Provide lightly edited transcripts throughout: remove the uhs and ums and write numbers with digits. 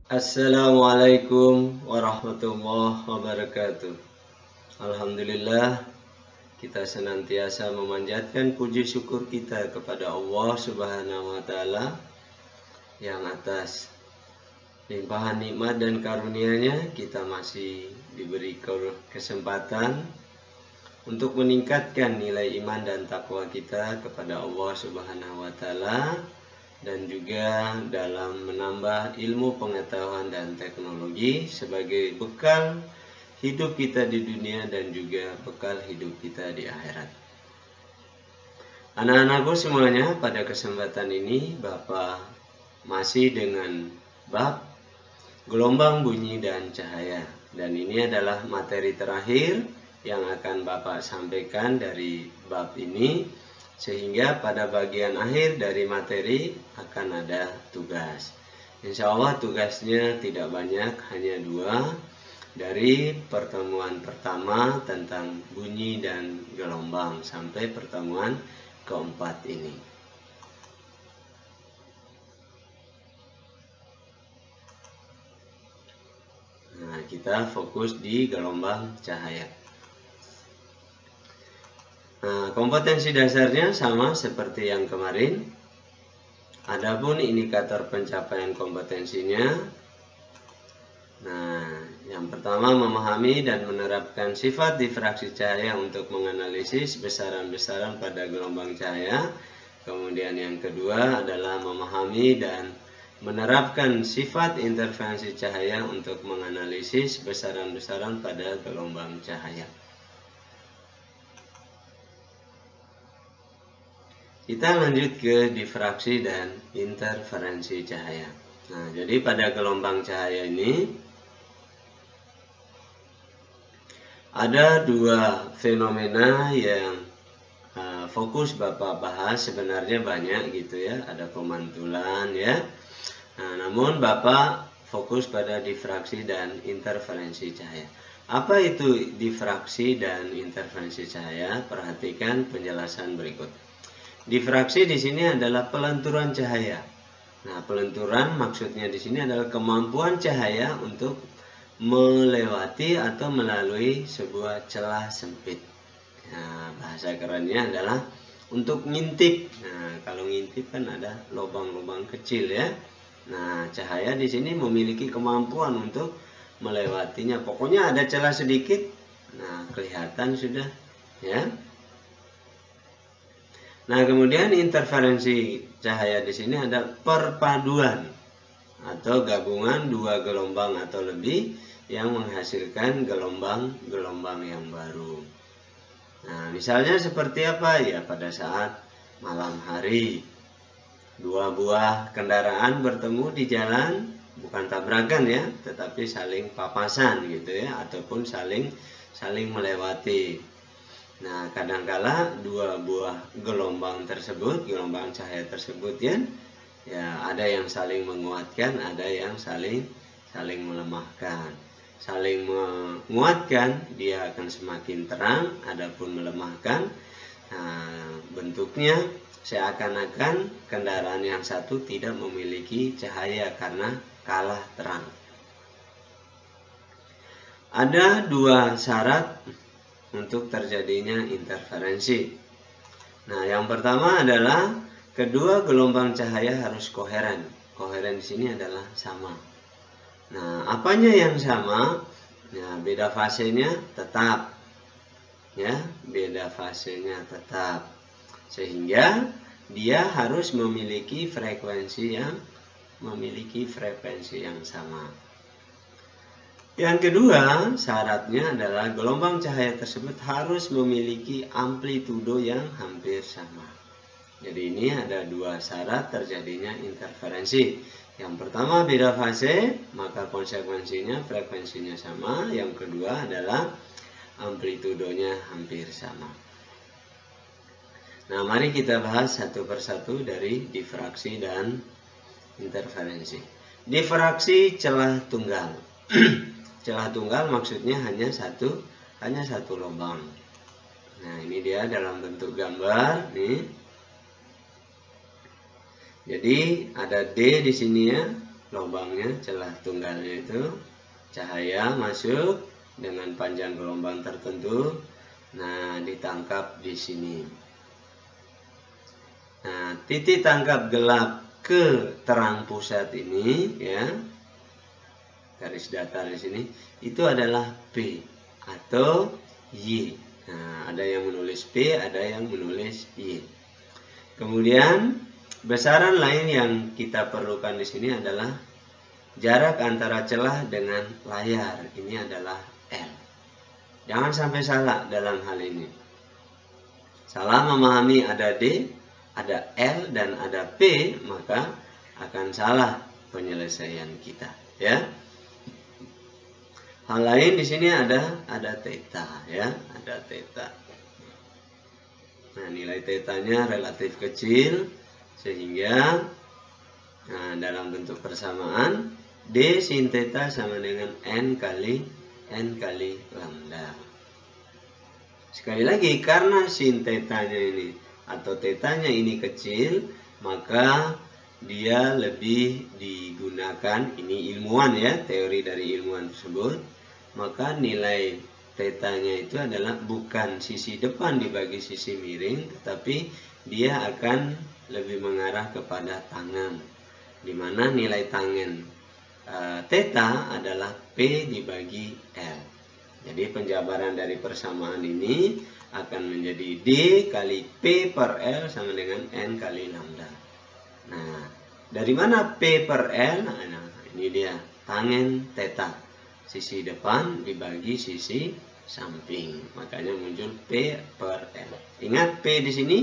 Assalamualaikum warahmatullahi wabarakatuh. Alhamdulillah, kita senantiasa memanjatkan puji syukur kita kepada Allah Subhanahu wa taala yang atas limpahan nikmat dan karunia-Nya kita masih diberi kesempatan untuk meningkatkan nilai iman dan takwa kita kepada Allah Subhanahu wa taala, dan juga dalam menambah ilmu pengetahuan dan teknologi sebagai bekal hidup kita di dunia dan juga bekal hidup kita di akhirat. Anak-anakku semuanya, pada kesempatan ini Bapak masih dengan bab gelombang bunyi dan cahaya, dan ini adalah materi terakhir yang akan Bapak sampaikan dari bab ini, sehingga pada bagian akhir dari materi akan ada tugas. Insya Allah tugasnya tidak banyak, hanya 2, dari pertemuan pertama tentang bunyi dan gelombang sampai pertemuan keempat ini. Nah, kita fokus di gelombang cahaya. Nah, kompetensi dasarnya sama seperti yang kemarin. Adapun indikator pencapaian kompetensinya, nah, yang pertama memahami dan menerapkan sifat difraksi cahaya untuk menganalisis besaran-besaran pada gelombang cahaya. Kemudian yang kedua adalah memahami dan menerapkan sifat interferensi cahaya untuk menganalisis besaran-besaran pada gelombang cahaya. Kita lanjut ke difraksi dan interferensi cahaya. Nah, jadi pada gelombang cahaya ini ada 2 fenomena yang fokus Bapak bahas. Sebenarnya banyak gitu ya, ada pemantulan ya. Nah, namun Bapak fokus pada difraksi dan interferensi cahaya. Apa itu difraksi dan interferensi cahaya? Perhatikan penjelasan berikut. Difraksi di sini adalah pelenturan cahaya. Nah, pelenturan maksudnya di sini adalah kemampuan cahaya untuk melewati atau melalui sebuah celah sempit. Nah, bahasa kerennya adalah untuk ngintip. Nah, kalau ngintip kan ada lubang-lubang kecil ya. Nah, cahaya di sini memiliki kemampuan untuk melewatinya. Pokoknya ada celah sedikit, nah kelihatan sudah ya. Nah, kemudian interferensi cahaya di sini ada perpaduan atau gabungan 2 gelombang atau lebih yang menghasilkan gelombang-gelombang yang baru. Nah, misalnya seperti apa ya? Pada saat malam hari 2 buah kendaraan bertemu di jalan, bukan tabrakan ya, tetapi saling papasan gitu ya, ataupun saling melewati. Nah, kadangkala 2 buah gelombang tersebut, gelombang cahaya tersebut ya, ada yang saling menguatkan, ada yang saling melemahkan. Saling menguatkan, dia akan semakin terang, adapun melemahkan, nah, bentuknya seakan-akan kendaraan yang satu tidak memiliki cahaya karena kalah terang. Ada 2 syarat untuk terjadinya interferensi. Nah, yang pertama adalah kedua gelombang cahaya harus koheren. Koheren di sini adalah sama. Nah, apanya yang sama? Nah, beda fasenya tetap. Ya, beda fasenya tetap. Sehingga dia harus memiliki frekuensi yang sama. Yang kedua, syaratnya adalah gelombang cahaya tersebut harus memiliki amplitudo yang hampir sama. Jadi ini ada 2 syarat terjadinya interferensi. Yang pertama beda fase, maka konsekuensinya frekuensinya sama. Yang kedua adalah amplitudonya hampir sama. Nah, mari kita bahas satu persatu dari difraksi dan interferensi. Difraksi celah tunggal. Celah tunggal maksudnya hanya satu lubang. Nah, ini dia dalam bentuk gambar nih. Jadi ada D di sini ya. lubangnya, celah tunggalnya itu, cahaya masuk dengan panjang gelombang tertentu. Nah, ditangkap di sini. Nah, titik tangkap gelap ke terang pusat ini, ya, garis datar di sini, itu adalah P atau Y. Nah, ada yang menulis P, ada yang menulis Y. Kemudian besaran lain yang kita perlukan di sini adalah jarak antara celah dengan layar. Ini adalah L. Jangan sampai salah dalam hal ini. Salah memahami ada D, ada L, dan ada P, maka akan salah penyelesaian kita, ya. Hal lain di sini ada theta, ya, ada theta. Nah, nilai tetanya relatif kecil sehingga dalam bentuk persamaan D sin theta sama dengan N kali lambda. Sekali lagi, karena sin tetanya ini atau tetanya ini kecil, maka dia lebih digunakan, ini ilmuwan ya, teori dari ilmuwan tersebut, maka nilai tetanya itu adalah bukan sisi depan dibagi sisi miring, tetapi dia akan lebih mengarah kepada tangen, dimana nilai tangen theta adalah P dibagi L. Jadi penjabaran dari persamaan ini akan menjadi D kali P per L sama dengan N kali lambda. Nah, dari mana P per L? Nah, ini dia tangen theta. Sisi depan dibagi sisi samping. Makanya muncul P per L. Ingat, P di sini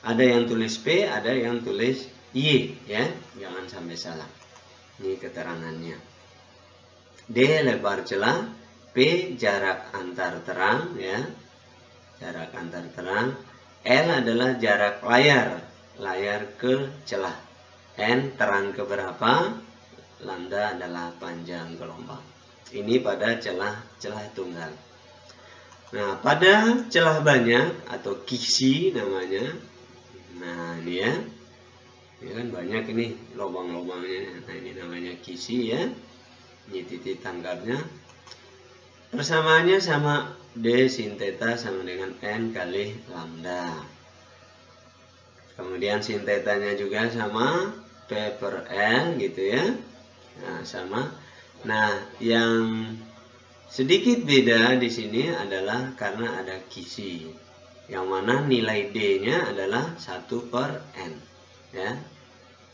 ada yang tulis P, ada yang tulis Y, ya. Jangan sampai salah. Ini keterangannya. D lebar celah, P jarak antar terang, ya, jarak antar terang. L adalah jarak layar ke celah. N terang ke berapa? Lambda adalah panjang gelombang. Ini pada celah tunggal. Nah, pada celah banyak atau kisi namanya. Nah, ini ya. Ini kan banyak ini lubang-lubangnya. Nah, ini namanya kisi, ya. Ini titik tangkapnya. Persamaannya sama D sin theta sama dengan N kali lambda. Kemudian sin tetanya juga sama P per L gitu ya. Nah, sama. Nah, yang sedikit beda di sini adalah karena ada kisi. Yang mana nilai D-nya adalah 1 per N. Ya.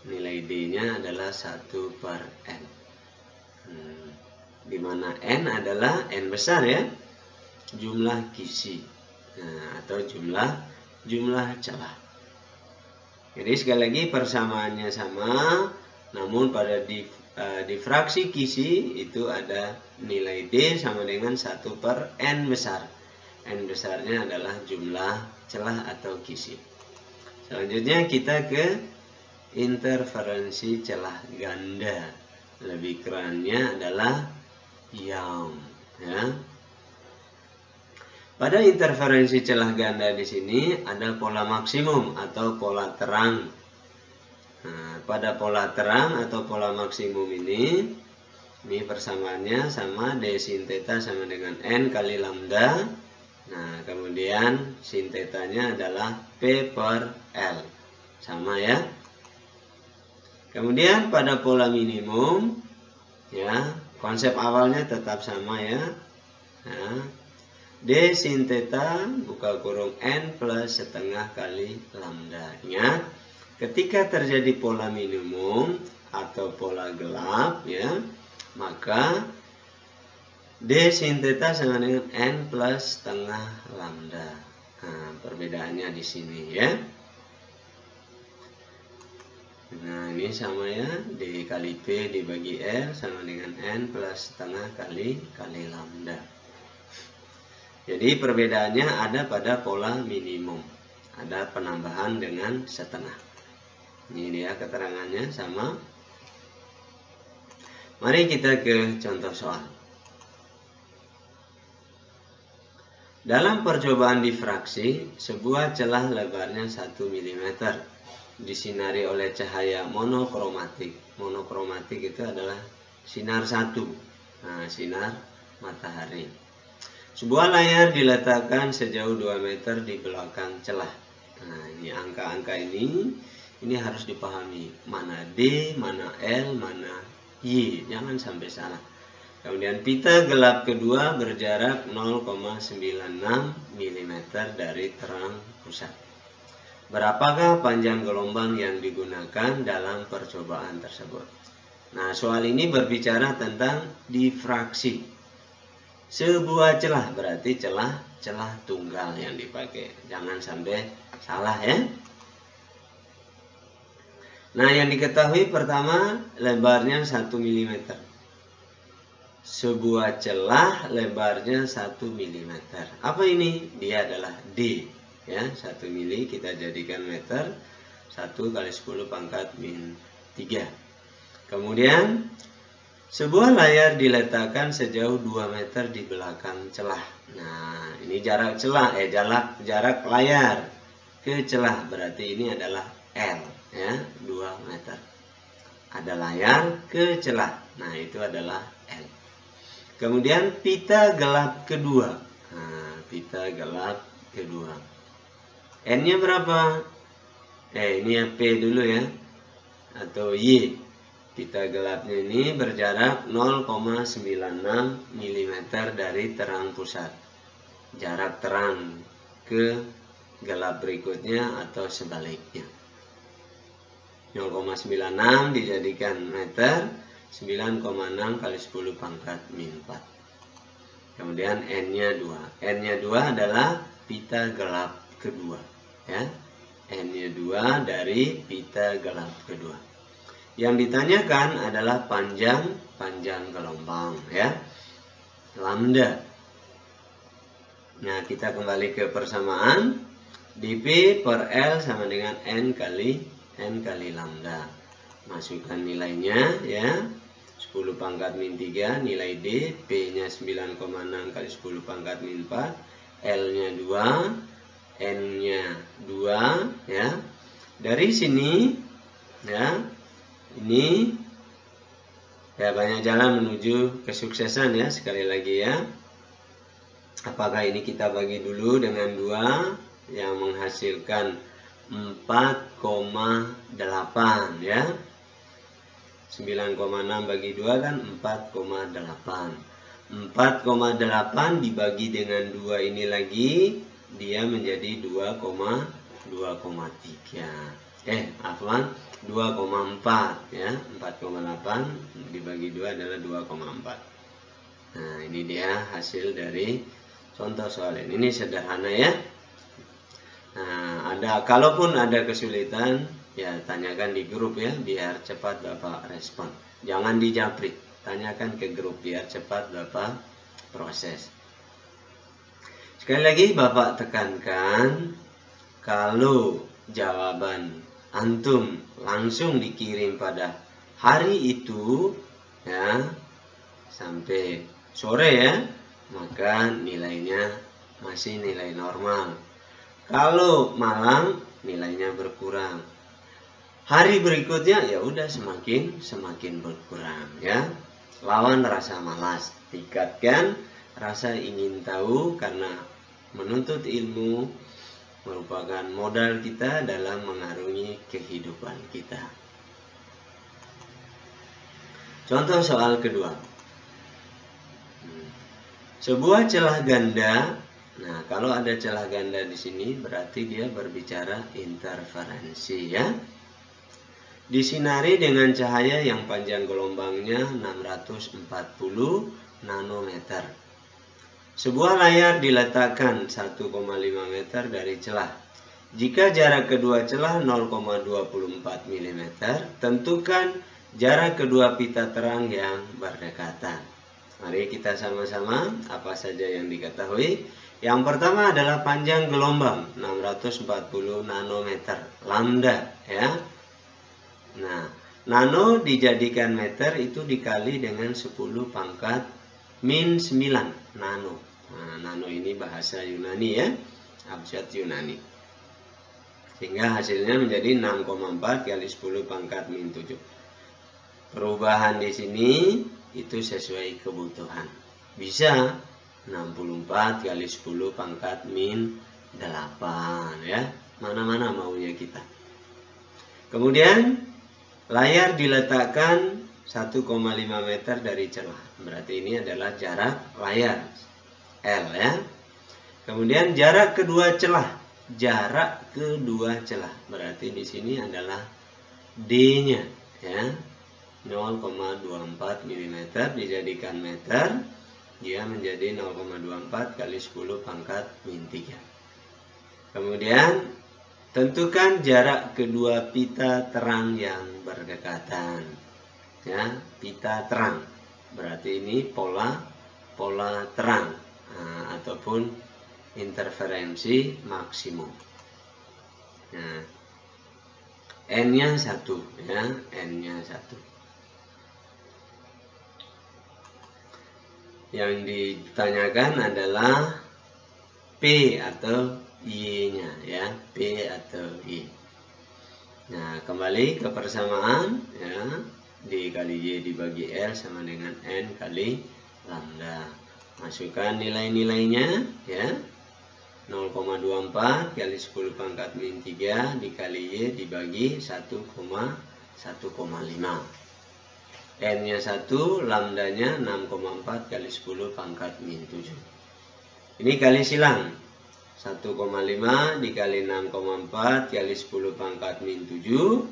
Nilai D-nya adalah 1 per N. Di mana N adalah N besar, ya, jumlah kisi, atau jumlah celah. Jadi sekali lagi persamaannya sama, namun pada difraksi kisi itu ada nilai D sama dengan 1 per N besar. N besarnya adalah jumlah celah atau kisi. Selanjutnya kita ke interferensi celah ganda. Lebih kerennya adalah Young, ya. Pada interferensi celah ganda di sini ada pola maksimum atau pola terang. Nah, pada pola terang atau pola maksimum ini persamaannya sama D sin theta sama dengan N kali lambda. Nah, kemudian sin tetanya adalah P per L. Sama, ya. Kemudian pada pola minimum, ya, konsep awalnya tetap sama, ya. Nah, D sin theta buka kurung N plus setengah kali lambda. Ingat, ketika terjadi pola minimum atau pola gelap, ya, maka D sin theta sama dengan N plus setengah lambda. Nah, perbedaannya di sini, ya. Nah, ini sama, ya, D kali P dibagi R sama dengan N plus setengah kali lambda. Jadi perbedaannya ada pada pola minimum, ada penambahan dengan setengah. Ini dia keterangannya sama. Mari kita ke contoh soal. Dalam percobaan difraksi, sebuah celah lebarnya 1 mm disinari oleh cahaya monokromatik. Monokromatik itu adalah sinar satu. Nah, sinar matahari. Sebuah layar diletakkan sejauh 2 meter di belakang celah. Nah, ini angka-angka ini harus dipahami. Mana D, mana L, mana Y. Jangan sampai salah. Kemudian pita gelap kedua berjarak 0,96 mm dari terang pusat. Berapakah panjang gelombang yang digunakan dalam percobaan tersebut? Nah, soal ini berbicara tentang difraksi. Sebuah celah berarti celah tunggal yang dipakai. Jangan sampai salah ya. Nah, yang diketahui pertama lebarnya 1 mm. Sebuah celah lebarnya 1 mm. Apa ini? Dia adalah D. Ya, 1 mili kita jadikan meter, 1 kali 10 pangkat min 3. Kemudian sebuah layar diletakkan sejauh 2 meter di belakang celah. Nah, ini jarak celah, jarak layar ke celah, berarti ini adalah L, ya, 2 meter. Ada layar ke celah, nah itu adalah L. Kemudian pita gelap kedua. Nah, pita gelap kedua. N-nya berapa? Ini ya P dulu ya, atau Y. Pita gelapnya ini berjarak 0,96 mm dari terang pusat. Jarak terang ke gelap berikutnya atau sebaliknya. 0,96 dijadikan meter, 9,6 kali 10 pangkat min 4. Kemudian N-nya 2. N-nya 2 adalah pita gelap kedua. Ya, N-nya 2 dari pita gelap kedua. Yang ditanyakan adalah panjang gelombang, ya, lambda. Nah, kita kembali ke persamaan. dP per L sama dengan N kali lambda. Masukkan nilainya ya. 10 pangkat min 3 nilai D, P-nya 9,6 kali 10 pangkat min 4, L-nya 2, N-nya 2 ya. Dari sini ya, ini ya banyak jalan menuju kesuksesan ya. Sekali lagi ya, apakah ini kita bagi dulu dengan 2 yang menghasilkan 4,8 ya. 9,6 bagi 2 kan 4,8. 4,8 dibagi dengan 2 ini lagi, dia menjadi 2,3. 2,4 ya. 4,8 dibagi 2 adalah 2,4. Nah, ini dia hasil dari contoh soal ini. Ini sederhana ya. Nah, kalaupun ada kesulitan ya tanyakan di grup ya, biar cepat Bapak respon. Jangan di japri, tanyakan ke grup biar cepat Bapak proses. Sekali lagi Bapak tekankan, kalau jawaban antum langsung dikirim pada hari itu ya, sampai sore ya, maka nilainya masih nilai normal. Kalau malam nilainya berkurang. Hari berikutnya ya udah semakin berkurang ya. Lawan rasa malas, tingkatkan rasa ingin tahu, karena menuntut ilmu merupakan modal kita dalam mengarungi kehidupan kita. Contoh soal kedua. Sebuah celah ganda. Nah, kalau ada celah ganda di sini berarti dia berbicara interferensi ya. Disinari dengan cahaya yang panjang gelombangnya 640 nanometer. Sebuah layar diletakkan 1,5 meter dari celah. Jika jarak kedua celah 0,24 mm, tentukan jarak kedua pita terang yang berdekatan. Mari kita sama-sama apa saja yang diketahui. Yang pertama adalah panjang gelombang 640 nanometer, lambda ya. Nah, nano dijadikan meter itu dikali dengan 10 pangkat min 9 nano. Nah, nano ini bahasa Yunani ya, abjad Yunani. Sehingga hasilnya menjadi 6,4 kali 10 pangkat min 7. Perubahan di sini itu sesuai kebutuhan. Bisa 64 kali 10 pangkat min 8 ya. Mana-mana maunya kita. Kemudian layar diletakkan 1,5 meter dari celah. Berarti ini adalah jarak layar L ya. Kemudian jarak kedua celah. Jarak kedua celah. Berarti di sini adalah D-nya ya. 0,24 mm dijadikan meter. Dia menjadi 0,24 kali 10 pangkat min 3. Kemudian tentukan jarak kedua pita terang yang berdekatan. Ya, pita terang. Berarti ini pola terang ataupun interferensi maksimum. Nah, N-nya 1 ya, N-nya 1. Yang ditanyakan adalah P atau Y-nya ya, P atau Y. Nah, kembali ke persamaan ya, D kali Y dibagi L sama dengan N kali lambda. Masukkan nilai-nilainya ya. 0,24 kali 10 pangkat min 3 dikali Y dibagi 1,5. N-nya 1, lambdanya 6,4 kali 10 pangkat min 7. Ini kali silang. 1,5 dikali 6,4 kali 10 pangkat min 7.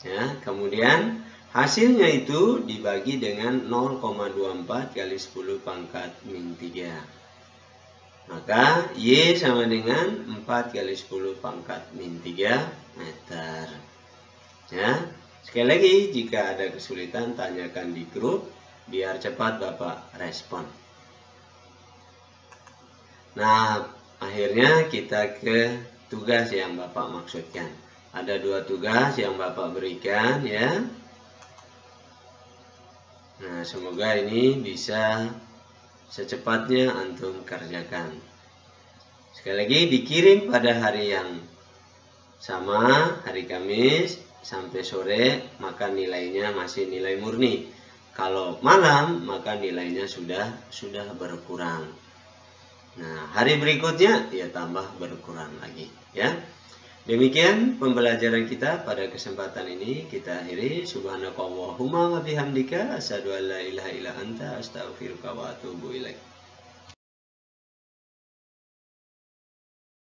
Ya, kemudian hasilnya itu dibagi dengan 0,24 kali 10 pangkat min 3. Maka Y sama dengan 4 kali 10 pangkat min 3 meter. Ya. Sekali lagi, jika ada kesulitan tanyakan di grup biar cepat Bapak respon. Nah, akhirnya kita ke tugas yang Bapak maksudkan. Ada 2 tugas yang Bapak berikan ya. Nah, semoga ini bisa secepatnya antum kerjakan. Sekali lagi dikirim pada hari yang sama, hari Kamis sampai sore, maka nilainya masih nilai murni. Kalau malam maka nilainya sudah berkurang. Nah, hari berikutnya ya tambah berkurang lagi ya. Demikian pembelajaran kita pada kesempatan ini, kita akhiri. Subhanakallahumma wa bihamdika asyhadu an la ilaha illa anta astaghfiruka wa atubu ilaik.